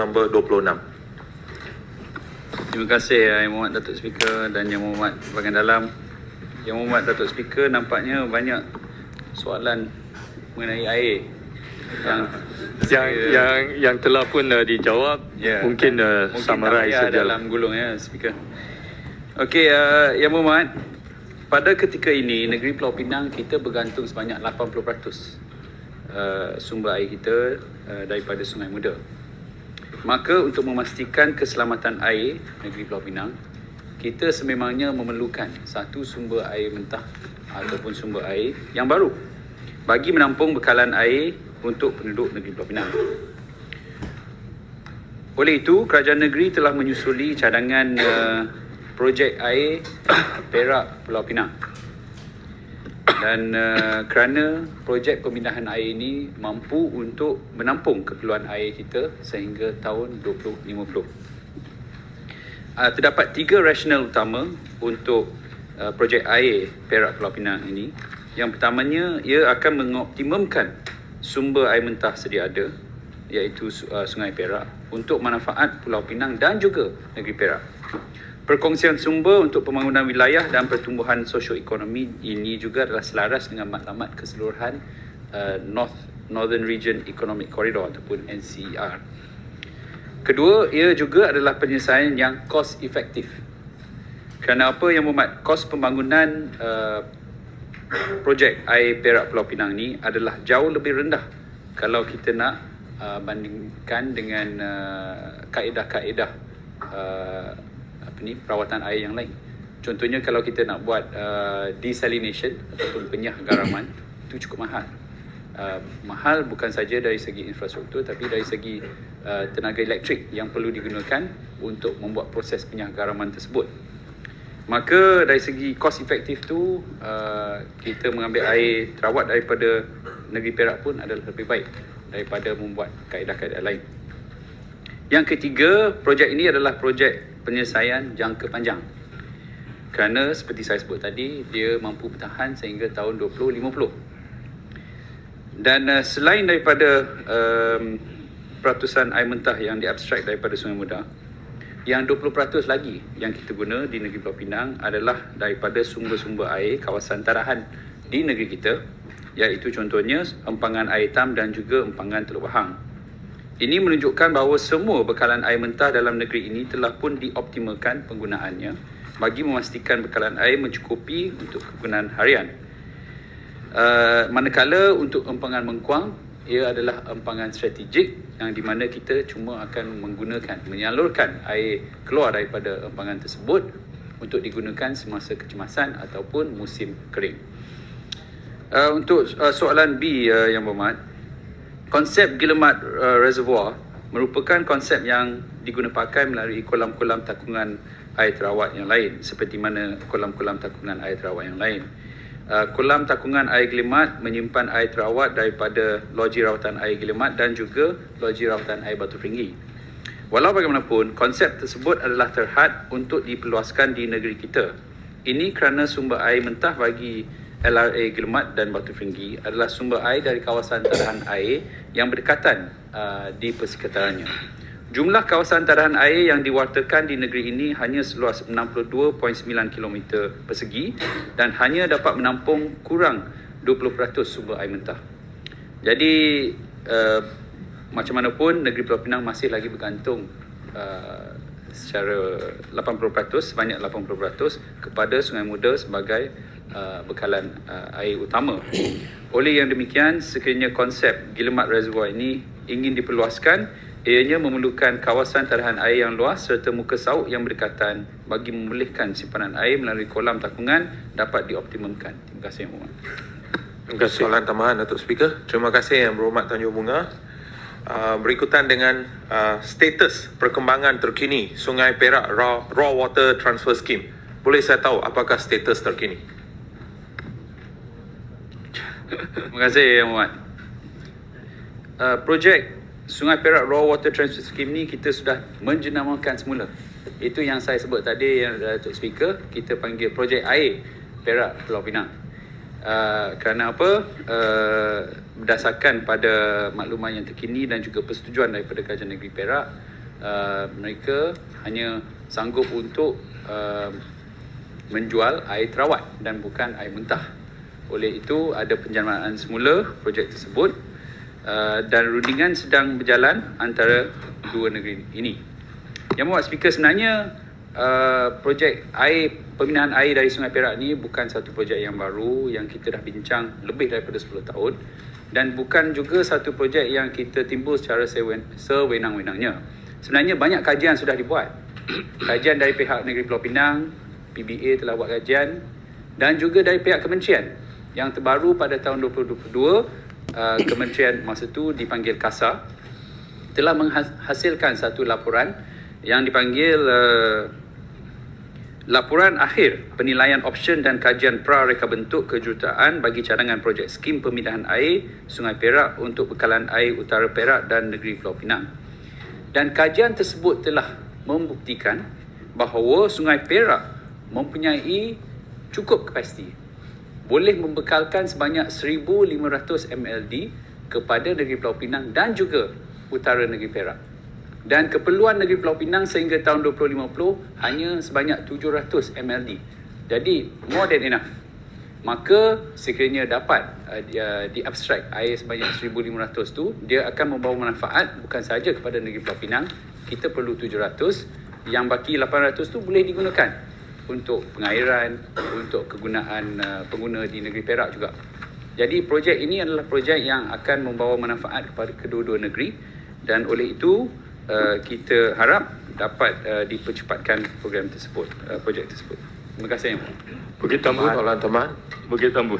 nombor 26. Terima kasih Yang Mohd Datuk Speaker dan Yang Mohd bahagian dalam. Yang Mohd Datuk Speaker, nampaknya banyak soalan mengenai air yang telah pun dijawab. Mungkin summarize tak saja dalam gulung ya Speaker. Okey, Yang Mohd, pada ketika ini negeri Pulau Pinang kita bergantung sebanyak 80% sumber air kita daripada Sungai Muda. Maka untuk memastikan keselamatan air negeri Pulau Pinang, kita sememangnya memerlukan satu sumber air mentah ataupun sumber air yang baru bagi menampung bekalan air untuk penduduk negeri Pulau Pinang. Oleh itu, kerajaan negeri telah menyusuli cadangan projek air Perak Pulau Pinang. Dan kerana projek pemindahan air ini mampu untuk menampung keperluan air kita sehingga tahun 2050. Terdapat 3 rasional utama untuk projek air Perak Pulau Pinang ini. Yang pertamanya, ia akan mengoptimumkan sumber air mentah sedia ada, iaitu Sungai Perak, untuk manfaat Pulau Pinang dan juga negeri Perak. Perkongsian sumber untuk pembangunan wilayah dan pertumbuhan sosioekonomi ini juga adalah selaras dengan matlamat keseluruhan Northern Region Economic Corridor ataupun NCER. Kedua, ia juga adalah penyelesaian yang cost efektif. Kerana apa Yang Mohd? Kos pembangunan projek air Perak Pulau Pinang ni adalah jauh lebih rendah kalau kita nak bandingkan dengan kaedah-kaedah perawatan air yang lain. Contohnya kalau kita nak buat desalination ataupun penyah garaman, itu cukup mahal. Mahal bukan saja dari segi infrastruktur tapi dari segi tenaga elektrik yang perlu digunakan untuk membuat proses penyah garaman tersebut. Maka dari segi cost efektif tu, kita mengambil air terawat daripada negeri Perak pun adalah lebih baik daripada membuat kaedah-kaedah lain. Yang ketiga, projek ini adalah projek penyelesaian jangka panjang. Kerana seperti saya sebut tadi, dia mampu bertahan sehingga tahun 2050. Dan selain daripada peratusan air mentah yang diabstrak daripada Sungai Muda, yang 20% lagi yang kita guna di negeri Pulau Pinang adalah daripada sumber-sumber air kawasan tarahan di negeri kita, iaitu contohnya empangan air hitam dan juga empangan Teluk Bahang. Ini menunjukkan bahawa semua bekalan air mentah dalam negeri ini telah pun dioptimalkan penggunaannya bagi memastikan bekalan air mencukupi untuk kegunaan harian. Manakala untuk empangan Mengkuang, ia adalah empangan strategik yang di mana kita cuma akan menyalurkan air keluar daripada empangan tersebut untuk digunakan semasa kecemasan ataupun musim kering. Untuk soalan B, Yang Berhormat, konsep Guillemard Reservoir merupakan konsep yang digunapakai melalui kolam-kolam takungan air terawat yang lain, seperti mana kolam-kolam takungan air terawat yang lain. Kolam takungan air Guillemard menyimpan air terawat daripada loji rawatan air Guillemard dan juga loji rawatan air Batu Feringgi. Walau bagaimanapun, konsep tersebut adalah terhad untuk diperluaskan di negeri kita. Ini kerana sumber air mentah bagi LRA Guillemard dan Batu Feringgi adalah sumber air dari kawasan tarahan air yang berdekatan di persekitarannya. Jumlah kawasan tarahan air yang diwartakan di negeri ini hanya seluas 62.9 km persegi dan hanya dapat menampung kurang 20% sumber air mentah. Jadi, macam mana pun negeri Pulau Pinang masih lagi bergantung secara 80%, sebanyak 80% kepada Sungai Muda sebagai bekalan air utama. Oleh yang demikian, sekiranya konsep Guillemard Reservoir ini ingin diperluaskan, ianya memerlukan kawasan tarahan air yang luas serta muka sauk yang berdekatan bagi memulihkan simpanan air melalui kolam takungan dapat dioptimumkan. Terima kasih Yang Berhormat. Terima kasih. Soalan tambahan Datuk Speaker. Terima kasih Yang Berhormat Tanjung Bunga. Berikutan dengan status perkembangan terkini Sungai Perak Raw Water Transfer Scheme. Boleh saya tahu apakah status terkini? Terima kasih Yang Berhormat. Projek Sungai Perak Raw Water Transfer Scheme ni kita sudah menjenamakan semula. Itu yang saya sebut tadi, yang Datuk Speaker, kita panggil projek air Perak Pulau Pinang. Kerana apa? Berdasarkan pada maklumat yang terkini dan juga persetujuan daripada Kerajaan Negeri Perak, mereka hanya sanggup untuk menjual air terawat dan bukan air mentah. Oleh itu ada penjanaan semula projek tersebut dan rundingan sedang berjalan antara dua negeri ini. Yang Mohd Speaker, sebenarnya projek pemindahan air dari Sungai Perak ni bukan satu projek yang baru yang kita dah bincang lebih daripada 10 tahun dan bukan juga satu projek yang kita timbul secara sewenang-wenangnya. Sebenarnya banyak kajian sudah dibuat. Kajian dari pihak Negeri Pulau Pinang, PBA telah buat kajian dan juga dari pihak kementerian. Yang terbaru pada tahun 2022, kementerian masa itu dipanggil KASA telah menghasilkan satu laporan yang dipanggil Laporan Akhir Penilaian Option dan Kajian Pra-reka bentuk kejuruteraan bagi cadangan projek skim pemindahan air Sungai Perak untuk bekalan air Utara Perak dan Negeri Pulau Pinang. Dan kajian tersebut telah membuktikan bahawa Sungai Perak mempunyai cukup kapasiti, boleh membekalkan sebanyak 1,500 MLD kepada Negeri Pulau Pinang dan juga Utara Negeri Perak. Dan keperluan Negeri Pulau Pinang sehingga tahun 2050 hanya sebanyak 700 MLD. Jadi more than enough. Maka sekiranya dapat di abstract air sebanyak 1,500 tu, dia akan membawa manfaat bukan sahaja kepada Negeri Pulau Pinang. Kita perlu 700, yang baki 800 tu boleh digunakan untuk pengairan, untuk kegunaan pengguna di Negeri Perak juga. Jadi projek ini adalah projek yang akan membawa manfaat kepada kedua-dua negeri dan oleh itu kita harap dapat dipercepatkan program tersebut, projek tersebut. Terima kasih. Bukit Tambur. Soalan tambahan. Bukit Tambur.